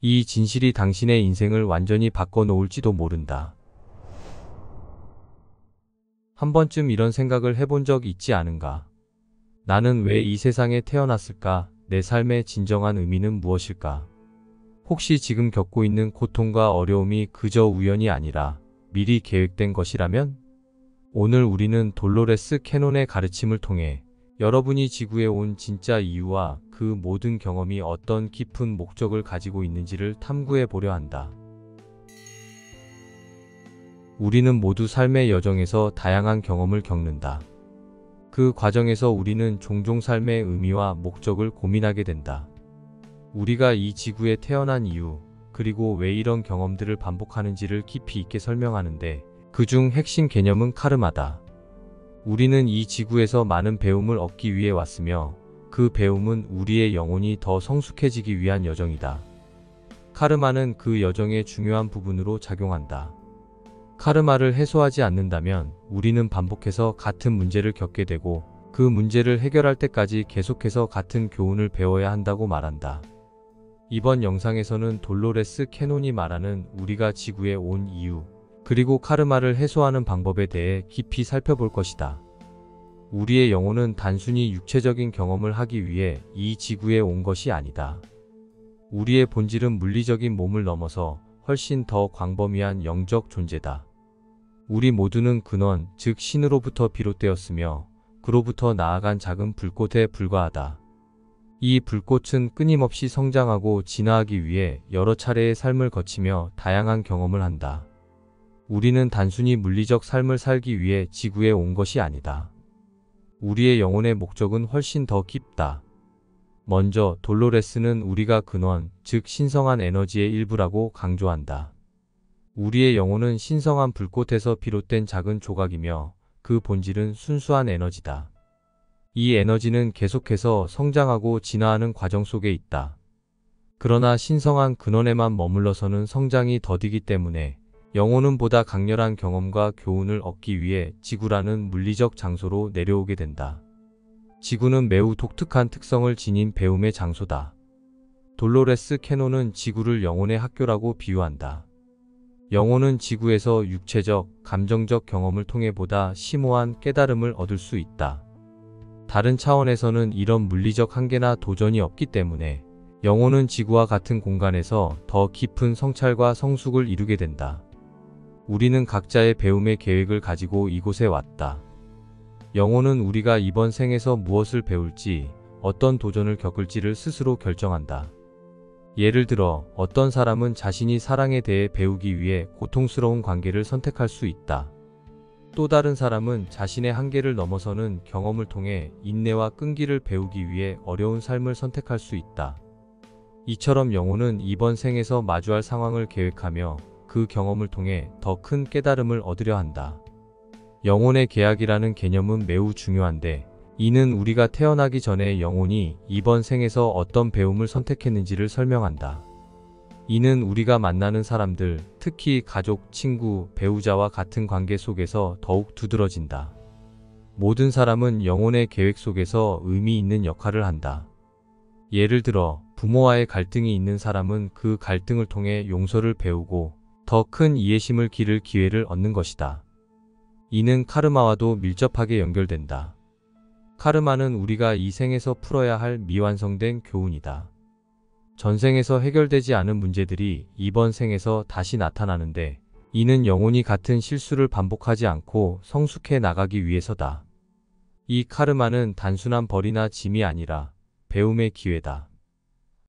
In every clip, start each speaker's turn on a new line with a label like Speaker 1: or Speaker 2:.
Speaker 1: 이 진실이 당신의 인생을 완전히 바꿔놓을지도 모른다. 한 번쯤 이런 생각을 해본 적 있지 않은가? 나는 왜 이 세상에 태어났을까? 내 삶의 진정한 의미는 무엇일까? 혹시 지금 겪고 있는 고통과 어려움이 그저 우연이 아니라 미리 계획된 것이라면? 오늘 우리는 돌로레스 캐논의 가르침을 통해 여러분이 지구에 온 진짜 이유와 그 모든 경험이 어떤 깊은 목적을 가지고 있는지를 탐구해 보려 한다. 우리는 모두 삶의 여정에서 다양한 경험을 겪는다. 그 과정에서 우리는 종종 삶의 의미와 목적을 고민하게 된다. 우리가 이 지구에 태어난 이유, 그리고 왜 이런 경험들을 반복하는지를 깊이 있게 설명하는데, 그중 핵심 개념은 카르마다. 우리는 이 지구에서 많은 배움을 얻기 위해 왔으며, 그 배움은 우리의 영혼이 더 성숙해지기 위한 여정이다. 카르마는 그 여정의 중요한 부분으로 작용한다. 카르마를 해소하지 않는다면 우리는 반복해서 같은 문제를 겪게 되고, 그 문제를 해결할 때까지 계속해서 같은 교훈을 배워야 한다고 말한다. 이번 영상에서는 돌로레스 캐논이 말하는 우리가 지구에 온 이유, 그리고 카르마를 해소하는 방법에 대해 깊이 살펴볼 것이다. 우리의 영혼은 단순히 육체적인 경험을 하기 위해 이 지구에 온 것이 아니다. 우리의 본질은 물리적인 몸을 넘어서 훨씬 더 광범위한 영적 존재다. 우리 모두는 근원, 즉 신으로부터 비롯되었으며 그로부터 나아간 작은 불꽃에 불과하다. 이 불꽃은 끊임없이 성장하고 진화하기 위해 여러 차례의 삶을 거치며 다양한 경험을 한다. 우리는 단순히 물리적 삶을 살기 위해 지구에 온 것이 아니다. 우리의 영혼의 목적은 훨씬 더 깊다. 먼저 돌로레스는 우리가 근원, 즉 신성한 에너지의 일부라고 강조한다. 우리의 영혼은 신성한 불꽃에서 비롯된 작은 조각이며 그 본질은 순수한 에너지다. 이 에너지는 계속해서 성장하고 진화하는 과정 속에 있다. 그러나 신성한 근원에만 머물러서는 성장이 더디기 때문에 영혼은 보다 강렬한 경험과 교훈을 얻기 위해 지구라는 물리적 장소로 내려오게 된다. 지구는 매우 독특한 특성을 지닌 배움의 장소다. 돌로레스 캐논은 지구를 영혼의 학교라고 비유한다. 영혼은 지구에서 육체적, 감정적 경험을 통해 보다 심오한 깨달음을 얻을 수 있다. 다른 차원에서는 이런 물리적 한계나 도전이 없기 때문에 영혼은 지구와 같은 공간에서 더 깊은 성찰과 성숙을 이루게 된다. 우리는 각자의 배움의 계획을 가지고 이곳에 왔다. 영혼은 우리가 이번 생에서 무엇을 배울지, 어떤 도전을 겪을지를 스스로 결정한다. 예를 들어 어떤 사람은 자신이 사랑에 대해 배우기 위해 고통스러운 관계를 선택할 수 있다. 또 다른 사람은 자신의 한계를 넘어서는 경험을 통해 인내와 끈기를 배우기 위해 어려운 삶을 선택할 수 있다. 이처럼 영혼은 이번 생에서 마주할 상황을 계획하며 그 경험을 통해 더 큰 깨달음을 얻으려 한다. 영혼의 계약이라는 개념은 매우 중요한데, 이는 우리가 태어나기 전에 영혼이 이번 생에서 어떤 배움을 선택했는지를 설명한다. 이는 우리가 만나는 사람들, 특히 가족, 친구, 배우자와 같은 관계 속에서 더욱 두드러진다. 모든 사람은 영혼의 계획 속에서 의미 있는 역할을 한다. 예를 들어 부모와의 갈등이 있는 사람은 그 갈등을 통해 용서를 배우고 더 큰 이해심을 기를 기회를 얻는 것이다. 이는 카르마와도 밀접하게 연결된다. 카르마는 우리가 이 생에서 풀어야 할 미완성된 교훈이다. 전생에서 해결되지 않은 문제들이 이번 생에서 다시 나타나는데, 이는 영혼이 같은 실수를 반복하지 않고 성숙해 나가기 위해서다. 이 카르마는 단순한 벌이나 짐이 아니라 배움의 기회다.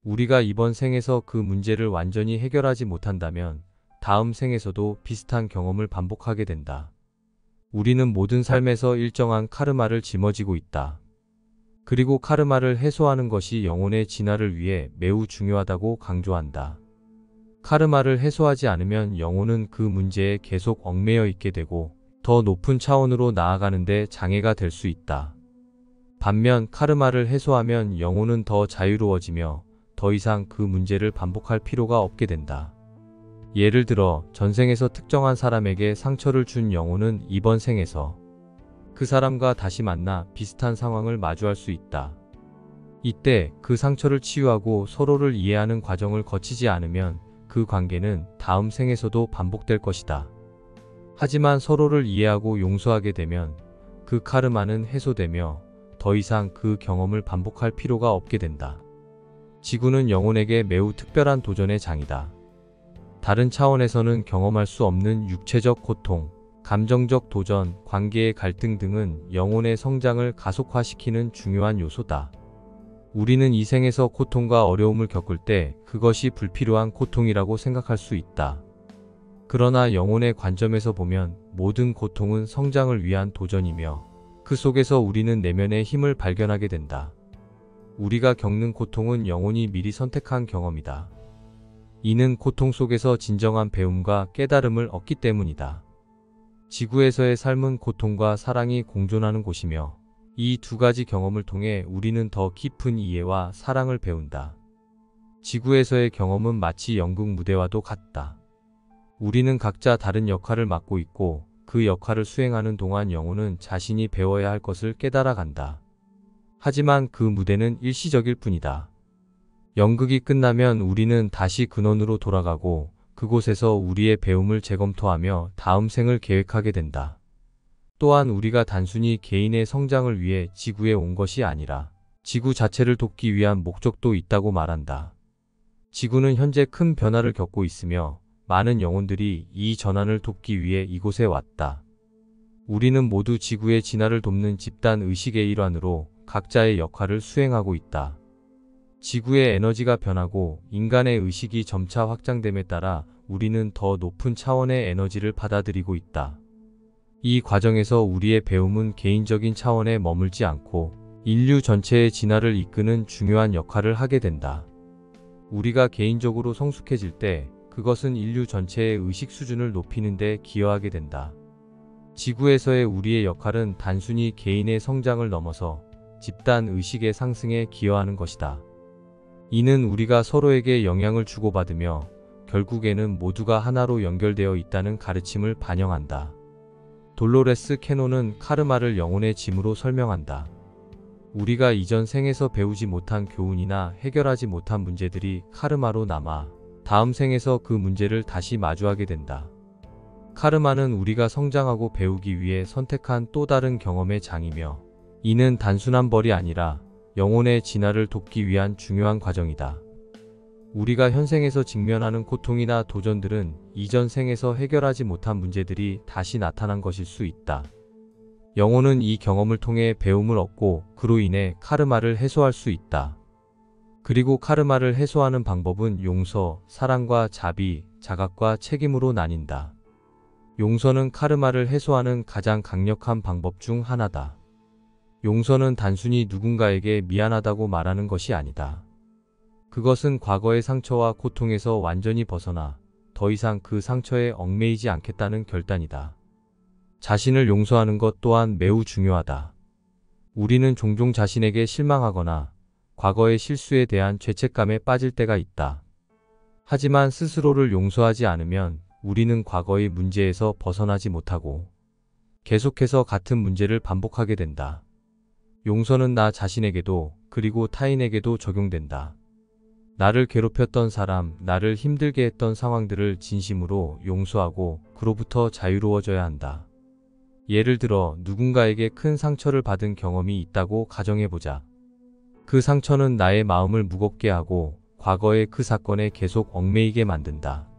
Speaker 1: 우리가 이번 생에서 그 문제를 완전히 해결하지 못한다면 다음 생에서도 비슷한 경험을 반복하게 된다. 우리는 모든 삶에서 일정한 카르마를 짊어지고 있다. 그리고 카르마를 해소하는 것이 영혼의 진화를 위해 매우 중요하다고 강조한다. 카르마를 해소하지 않으면 영혼은 그 문제에 계속 얽매여 있게 되고 더 높은 차원으로 나아가는 데 장애가 될 수 있다. 반면 카르마를 해소하면 영혼은 더 자유로워지며 더 이상 그 문제를 반복할 필요가 없게 된다. 예를 들어 전생에서 특정한 사람에게 상처를 준 영혼은 이번 생에서 그 사람과 다시 만나 비슷한 상황을 마주할 수 있다. 이때 그 상처를 치유하고 서로를 이해하는 과정을 거치지 않으면 그 관계는 다음 생에서도 반복될 것이다. 하지만 서로를 이해하고 용서하게 되면 그 카르마는 해소되며 더 이상 그 경험을 반복할 필요가 없게 된다. 지구는 영혼에게 매우 특별한 도전의 장이다. 다른 차원에서는 경험할 수 없는 육체적 고통, 감정적 도전, 관계의 갈등 등은 영혼의 성장을 가속화시키는 중요한 요소다. 우리는 이 생에서 고통과 어려움을 겪을 때 그것이 불필요한 고통이라고 생각할 수 있다. 그러나 영혼의 관점에서 보면 모든 고통은 성장을 위한 도전이며 그 속에서 우리는 내면의 힘을 발견하게 된다. 우리가 겪는 고통은 영혼이 미리 선택한 경험이다. 이는 고통 속에서 진정한 배움과 깨달음을 얻기 때문이다. 지구에서의 삶은 고통과 사랑이 공존하는 곳이며 이 두 가지 경험을 통해 우리는 더 깊은 이해와 사랑을 배운다. 지구에서의 경험은 마치 연극 무대와도 같다. 우리는 각자 다른 역할을 맡고 있고 그 역할을 수행하는 동안 영혼은 자신이 배워야 할 것을 깨달아 간다. 하지만 그 무대는 일시적일 뿐이다. 연극이 끝나면 우리는 다시 근원으로 돌아가고 그곳에서 우리의 배움을 재검토하며 다음 생을 계획하게 된다. 또한 우리가 단순히 개인의 성장을 위해 지구에 온 것이 아니라 지구 자체를 돕기 위한 목적도 있다고 말한다. 지구는 현재 큰 변화를 겪고 있으며 많은 영혼들이 이 전환을 돕기 위해 이곳에 왔다. 우리는 모두 지구의 진화를 돕는 집단 의식의 일환으로 각자의 역할을 수행하고 있다. 지구의 에너지가 변하고 인간의 의식이 점차 확장됨에 따라 우리는 더 높은 차원의 에너지를 받아들이고 있다. 이 과정에서 우리의 배움은 개인적인 차원에 머물지 않고 인류 전체의 진화를 이끄는 중요한 역할을 하게 된다. 우리가 개인적으로 성숙해질 때 그것은 인류 전체의 의식 수준을 높이는 데 기여하게 된다. 지구에서의 우리의 역할은 단순히 개인의 성장을 넘어서 집단 의식의 상승에 기여하는 것이다. 이는 우리가 서로에게 영향을 주고받으며 결국에는 모두가 하나로 연결되어 있다는 가르침을 반영한다. 돌로레스 캐논은 카르마를 영혼의 짐으로 설명한다. 우리가 이전 생에서 배우지 못한 교훈이나 해결하지 못한 문제들이 카르마로 남아 다음 생에서 그 문제를 다시 마주하게 된다. 카르마는 우리가 성장하고 배우기 위해 선택한 또 다른 경험의 장이며 이는 단순한 벌이 아니라 영혼의 진화를 돕기 위한 중요한 과정이다. 우리가 현생에서 직면하는 고통이나 도전들은 이전 생에서 해결하지 못한 문제들이 다시 나타난 것일 수 있다. 영혼은 이 경험을 통해 배움을 얻고 그로 인해 카르마를 해소할 수 있다. 그리고 카르마를 해소하는 방법은 용서, 사랑과 자비, 자각과 책임으로 나뉜다. 용서는 카르마를 해소하는 가장 강력한 방법 중 하나다. 용서는 단순히 누군가에게 미안하다고 말하는 것이 아니다. 그것은 과거의 상처와 고통에서 완전히 벗어나 더 이상 그 상처에 얽매이지 않겠다는 결단이다. 자신을 용서하는 것 또한 매우 중요하다. 우리는 종종 자신에게 실망하거나 과거의 실수에 대한 죄책감에 빠질 때가 있다. 하지만 스스로를 용서하지 않으면 우리는 과거의 문제에서 벗어나지 못하고 계속해서 같은 문제를 반복하게 된다. 용서는 나 자신에게도 그리고 타인에게도 적용된다. 나를 괴롭혔던 사람, 나를 힘들게 했던 상황들을 진심으로 용서하고 그로부터 자유로워져야 한다. 예를 들어 누군가에게 큰 상처를 받은 경험이 있다고 가정해보자. 그 상처는 나의 마음을 무겁게 하고 과거의 그 사건에 계속 얽매이게 만든다.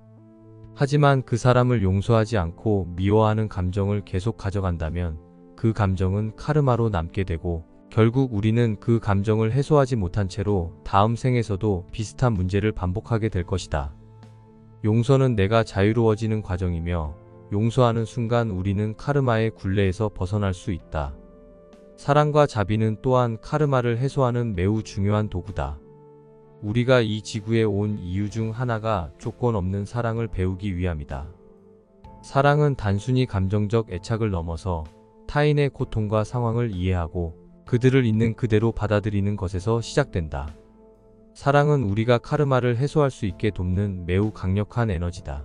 Speaker 1: 하지만 그 사람을 용서하지 않고 미워하는 감정을 계속 가져간다면 그 감정은 카르마로 남게 되고 결국 우리는 그 감정을 해소하지 못한 채로 다음 생에서도 비슷한 문제를 반복하게 될 것이다. 용서는 내가 자유로워지는 과정이며 용서하는 순간 우리는 카르마의 굴레에서 벗어날 수 있다. 사랑과 자비는 또한 카르마를 해소하는 매우 중요한 도구다. 우리가 이 지구에 온 이유 중 하나가 조건 없는 사랑을 배우기 위함이다. 사랑은 단순히 감정적 애착을 넘어서 타인의 고통과 상황을 이해하고 그들을 있는 그대로 받아들이는 것에서 시작된다. 사랑은 우리가 카르마를 해소할 수 있게 돕는 매우 강력한 에너지다.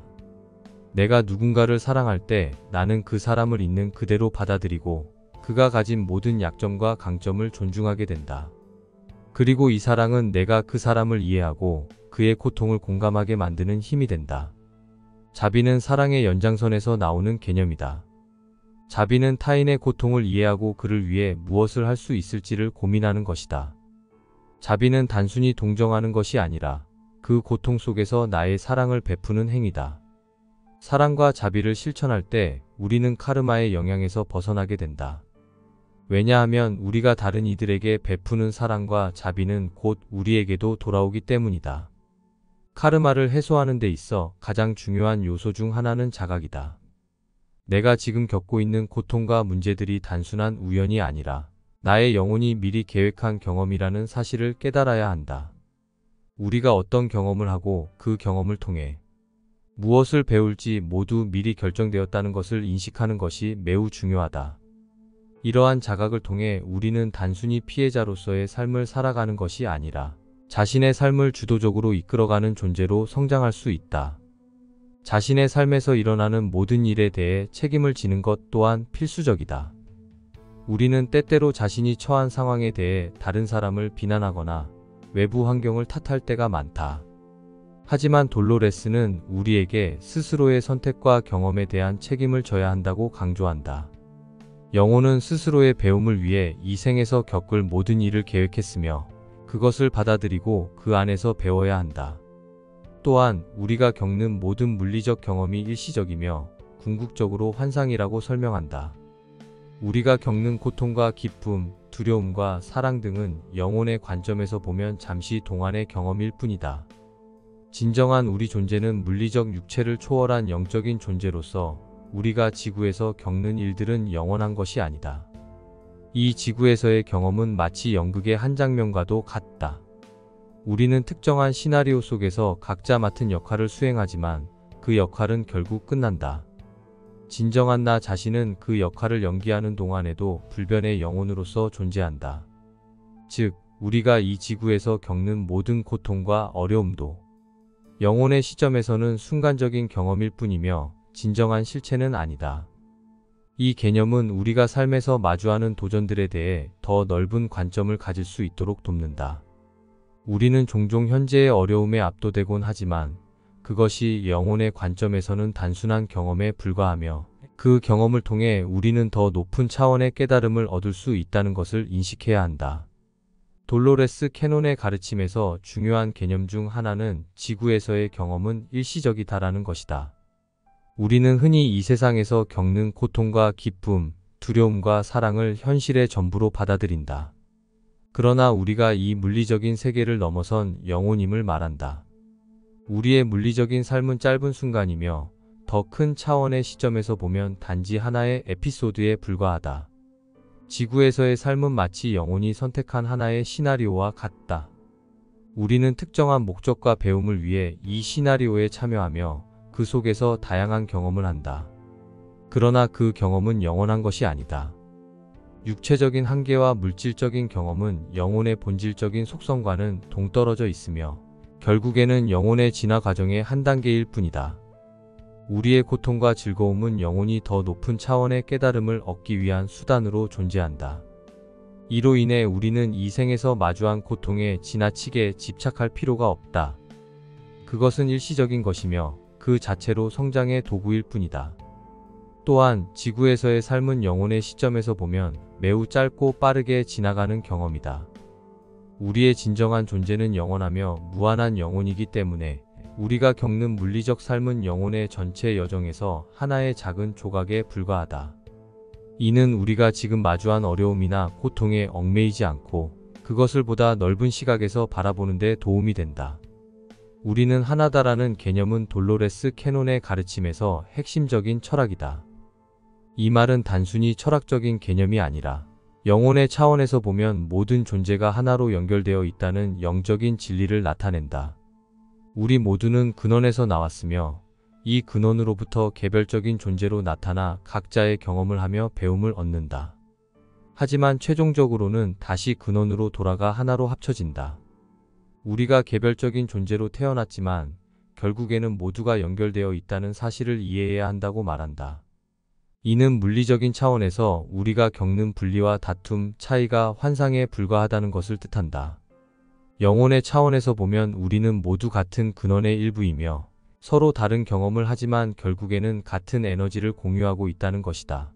Speaker 1: 내가 누군가를 사랑할 때 나는 그 사람을 있는 그대로 받아들이고 그가 가진 모든 약점과 강점을 존중하게 된다. 그리고 이 사랑은 내가 그 사람을 이해하고 그의 고통을 공감하게 만드는 힘이 된다. 자비는 사랑의 연장선에서 나오는 개념이다. 자비는 타인의 고통을 이해하고 그를 위해 무엇을 할 수 있을지를 고민하는 것이다. 자비는 단순히 동정하는 것이 아니라 그 고통 속에서 나의 사랑을 베푸는 행위다. 사랑과 자비를 실천할 때 우리는 카르마의 영향에서 벗어나게 된다. 왜냐하면 우리가 다른 이들에게 베푸는 사랑과 자비는 곧 우리에게도 돌아오기 때문이다. 카르마를 해소하는 데 있어 가장 중요한 요소 중 하나는 자각이다. 내가 지금 겪고 있는 고통과 문제들이 단순한 우연이 아니라 나의 영혼이 미리 계획한 경험이라는 사실을 깨달아야 한다. 우리가 어떤 경험을 하고 그 경험을 통해 무엇을 배울지 모두 미리 결정되었다는 것을 인식하는 것이 매우 중요하다. 이러한 자각을 통해 우리는 단순히 피해자로서의 삶을 살아가는 것이 아니라 자신의 삶을 주도적으로 이끌어가는 존재로 성장할 수 있다. 자신의 삶에서 일어나는 모든 일에 대해 책임을 지는 것 또한 필수적이다. 우리는 때때로 자신이 처한 상황에 대해 다른 사람을 비난하거나 외부 환경을 탓할 때가 많다. 하지만 돌로레스는 우리에게 스스로의 선택과 경험에 대한 책임을 져야 한다고 강조한다. 영혼은 스스로의 배움을 위해 이 생에서 겪을 모든 일을 계획했으며 그것을 받아들이고 그 안에서 배워야 한다. 또한 우리가 겪는 모든 물리적 경험이 일시적이며 궁극적으로 환상이라고 설명한다. 우리가 겪는 고통과 기쁨, 두려움과 사랑 등은 영혼의 관점에서 보면 잠시 동안의 경험일 뿐이다. 진정한 우리 존재는 물리적 육체를 초월한 영적인 존재로서 우리가 지구에서 겪는 일들은 영원한 것이 아니다. 이 지구에서의 경험은 마치 연극의 한 장면과도 같다. 우리는 특정한 시나리오 속에서 각자 맡은 역할을 수행하지만 그 역할은 결국 끝난다. 진정한 나 자신은 그 역할을 연기하는 동안에도 불변의 영혼으로서 존재한다. 즉, 우리가 이 지구에서 겪는 모든 고통과 어려움도 영혼의 시점에서는 순간적인 경험일 뿐이며 진정한 실체는 아니다. 이 개념은 우리가 삶에서 마주하는 도전들에 대해 더 넓은 관점을 가질 수 있도록 돕는다. 우리는 종종 현재의 어려움에 압도되곤 하지만 그것이 영혼의 관점에서는 단순한 경험에 불과하며 그 경험을 통해 우리는 더 높은 차원의 깨달음을 얻을 수 있다는 것을 인식해야 한다. 돌로레스 캐논의 가르침에서 중요한 개념 중 하나는 지구에서의 경험은 일시적이다라는 것이다. 우리는 흔히 이 세상에서 겪는 고통과 기쁨, 두려움과 사랑을 현실의 전부로 받아들인다. 그러나 우리가 이 물리적인 세계를 넘어선 영혼임을 말한다. 우리의 물리적인 삶은 짧은 순간이며 더 큰 차원의 시점에서 보면 단지 하나의 에피소드에 불과하다. 지구에서의 삶은 마치 영혼이 선택한 하나의 시나리오와 같다. 우리는 특정한 목적과 배움을 위해 이 시나리오에 참여하며 그 속에서 다양한 경험을 한다. 그러나 그 경험은 영원한 것이 아니다. 육체적인 한계와 물질적인 경험은 영혼의 본질적인 속성과는 동떨어져 있으며 결국에는 영혼의 진화 과정의 한 단계일 뿐이다. 우리의 고통과 즐거움은 영혼이 더 높은 차원의 깨달음을 얻기 위한 수단으로 존재한다. 이로 인해 우리는 이 생에서 마주한 고통에 지나치게 집착할 필요가 없다. 그것은 일시적인 것이며 그 자체로 성장의 도구일 뿐이다. 또한 지구에서의 삶은 영혼의 시점에서 보면 매우 짧고 빠르게 지나가는 경험이다. 우리의 진정한 존재는 영원하며 무한한 영혼이기 때문에 우리가 겪는 물리적 삶은 영혼의 전체 여정에서 하나의 작은 조각에 불과하다. 이는 우리가 지금 마주한 어려움이나 고통에 얽매이지 않고 그것을 보다 넓은 시각에서 바라보는 데 도움이 된다. 우리는 하나다라는 개념은 돌로레스 캐논의 가르침에서 핵심적인 철학이다. 이 말은 단순히 철학적인 개념이 아니라 영혼의 차원에서 보면 모든 존재가 하나로 연결되어 있다는 영적인 진리를 나타낸다. 우리 모두는 근원에서 나왔으며 이 근원으로부터 개별적인 존재로 나타나 각자의 경험을 하며 배움을 얻는다. 하지만 최종적으로는 다시 근원으로 돌아가 하나로 합쳐진다. 우리가 개별적인 존재로 태어났지만 결국에는 모두가 연결되어 있다는 사실을 이해해야 한다고 말한다. 이는 물리적인 차원에서 우리가 겪는 분리와 다툼, 차이가 환상에 불과하다는 것을 뜻한다. 영혼의 차원에서 보면 우리는 모두 같은 근원의 일부이며 서로 다른 경험을 하지만 결국에는 같은 에너지를 공유하고 있다는 것이다.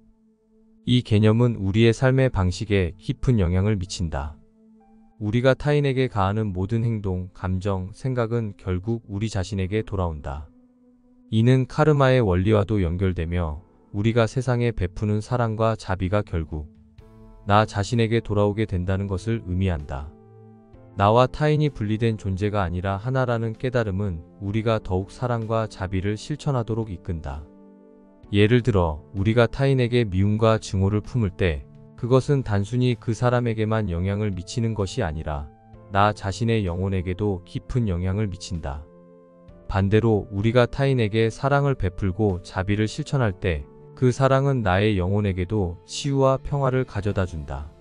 Speaker 1: 이 개념은 우리의 삶의 방식에 깊은 영향을 미친다. 우리가 타인에게 가하는 모든 행동, 감정, 생각은 결국 우리 자신에게 돌아온다. 이는 카르마의 원리와도 연결되며 우리가 세상에 베푸는 사랑과 자비가 결국 나 자신에게 돌아오게 된다는 것을 의미한다. 나와 타인이 분리된 존재가 아니라 하나라는 깨달음은 우리가 더욱 사랑과 자비를 실천하도록 이끈다. 예를 들어 우리가 타인에게 미움과 증오를 품을 때 그것은 단순히 그 사람에게만 영향을 미치는 것이 아니라 나 자신의 영혼에게도 깊은 영향을 미친다. 반대로 우리가 타인에게 사랑을 베풀고 자비를 실천할 때 그 사랑은 나의 영혼에게도 치유와 평화를 가져다 준다.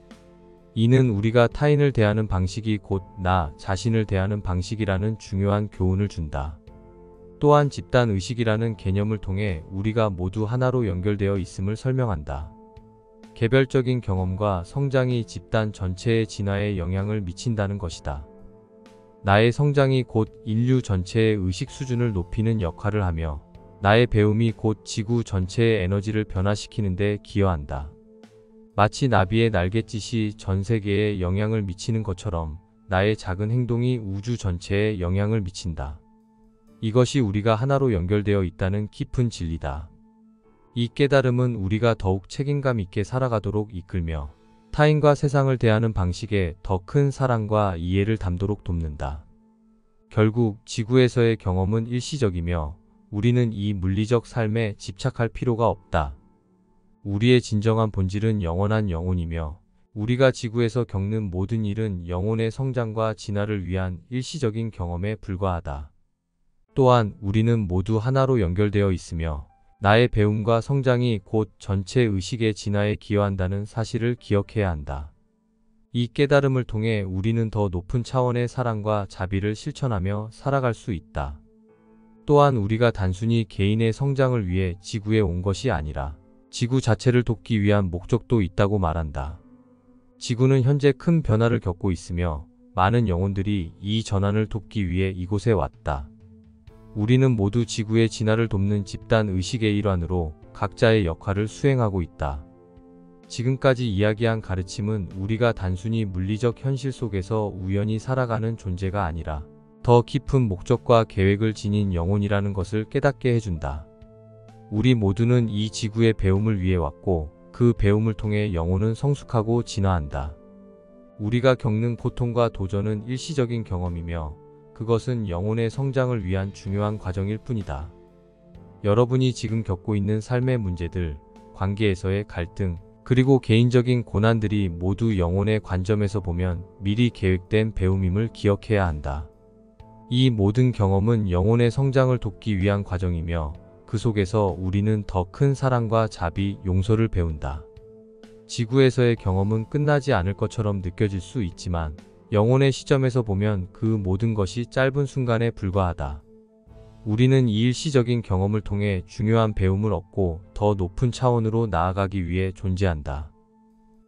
Speaker 1: 이는 우리가 타인을 대하는 방식이 곧 나 자신을 대하는 방식이라는 중요한 교훈을 준다. 또한 집단 의식이라는 개념을 통해 우리가 모두 하나로 연결되어 있음을 설명한다. 개별적인 경험과 성장이 집단 전체의 진화에 영향을 미친다는 것이다. 나의 성장이 곧 인류 전체의 의식 수준을 높이는 역할을 하며 나의 배움이 곧 지구 전체의 에너지를 변화시키는 데 기여한다. 마치 나비의 날갯짓이 전 세계에 영향을 미치는 것처럼 나의 작은 행동이 우주 전체에 영향을 미친다. 이것이 우리가 하나로 연결되어 있다는 깊은 진리다. 이 깨달음은 우리가 더욱 책임감 있게 살아가도록 이끌며 타인과 세상을 대하는 방식에 더 큰 사랑과 이해를 담도록 돕는다. 결국 지구에서의 경험은 일시적이며 우리는 이 물리적 삶에 집착할 필요가 없다. 우리의 진정한 본질은 영원한 영혼이며 우리가 지구에서 겪는 모든 일은 영혼의 성장과 진화를 위한 일시적인 경험에 불과하다. 또한 우리는 모두 하나로 연결되어 있으며 나의 배움과 성장이 곧 전체 의식의 진화에 기여한다는 사실을 기억해야 한다. 이 깨달음을 통해 우리는 더 높은 차원의 사랑과 자비를 실천하며 살아갈 수 있다. 또한 우리가 단순히 개인의 성장을 위해 지구에 온 것이 아니라 지구 자체를 돕기 위한 목적도 있다고 말한다. 지구는 현재 큰 변화를 겪고 있으며 많은 영혼들이 이 전환을 돕기 위해 이곳에 왔다. 우리는 모두 지구의 진화를 돕는 집단 의식의 일환으로 각자의 역할을 수행하고 있다. 지금까지 이야기한 가르침은 우리가 단순히 물리적 현실 속에서 우연히 살아가는 존재가 아니라 더 깊은 목적과 계획을 지닌 영혼이라는 것을 깨닫게 해준다. 우리 모두는 이 지구의 배움을 위해 왔고 그 배움을 통해 영혼은 성숙하고 진화한다. 우리가 겪는 고통과 도전은 일시적인 경험이며 그것은 영혼의 성장을 위한 중요한 과정일 뿐이다. 여러분이 지금 겪고 있는 삶의 문제들, 관계에서의 갈등, 그리고 개인적인 고난들이 모두 영혼의 관점에서 보면 미리 계획된 배움임을 기억해야 한다. 이 모든 경험은 영혼의 성장을 돕기 위한 과정이며 그 속에서 우리는 더 큰 사랑과 자비, 용서를 배운다. 지구에서의 경험은 끝나지 않을 것처럼 느껴질 수 있지만 영혼의 시점에서 보면 그 모든 것이 짧은 순간에 불과하다. 우리는 이 일시적인 경험을 통해 중요한 배움을 얻고 더 높은 차원으로 나아가기 위해 존재한다.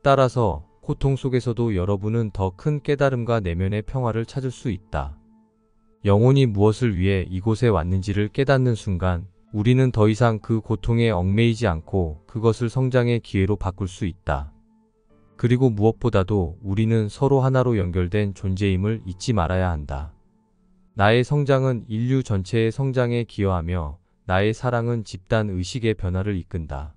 Speaker 1: 따라서 고통 속에서도 여러분은 더 큰 깨달음과 내면의 평화를 찾을 수 있다. 영혼이 무엇을 위해 이곳에 왔는지를 깨닫는 순간 우리는 더 이상 그 고통에 얽매이지 않고 그것을 성장의 기회로 바꿀 수 있다. 그리고 무엇보다도 우리는 서로 하나로 연결된 존재임을 잊지 말아야 한다. 나의 성장은 인류 전체의 성장에 기여하며 나의 사랑은 집단 의식의 변화를 이끈다.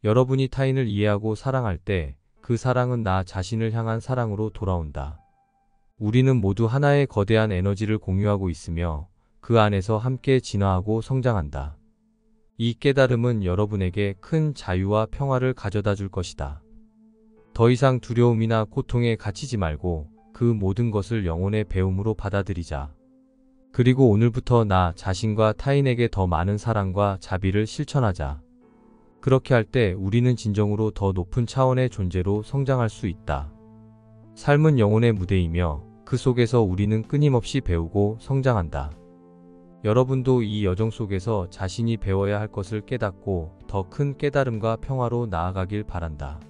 Speaker 1: 여러분이 타인을 이해하고 사랑할 때 그 사랑은 나 자신을 향한 사랑으로 돌아온다. 우리는 모두 하나의 거대한 에너지를 공유하고 있으며 그 안에서 함께 진화하고 성장한다. 이 깨달음은 여러분에게 큰 자유와 평화를 가져다 줄 것이다. 더 이상 두려움이나 고통에 갇히지 말고 그 모든 것을 영혼의 배움으로 받아들이자. 그리고 오늘부터 나 자신과 타인에게 더 많은 사랑과 자비를 실천하자. 그렇게 할 때 우리는 진정으로 더 높은 차원의 존재로 성장할 수 있다. 삶은 영혼의 무대이며 그 속에서 우리는 끊임없이 배우고 성장한다. 여러분도 이 여정 속에서 자신이 배워야 할 것을 깨닫고 더 큰 깨달음과 평화로 나아가길 바란다.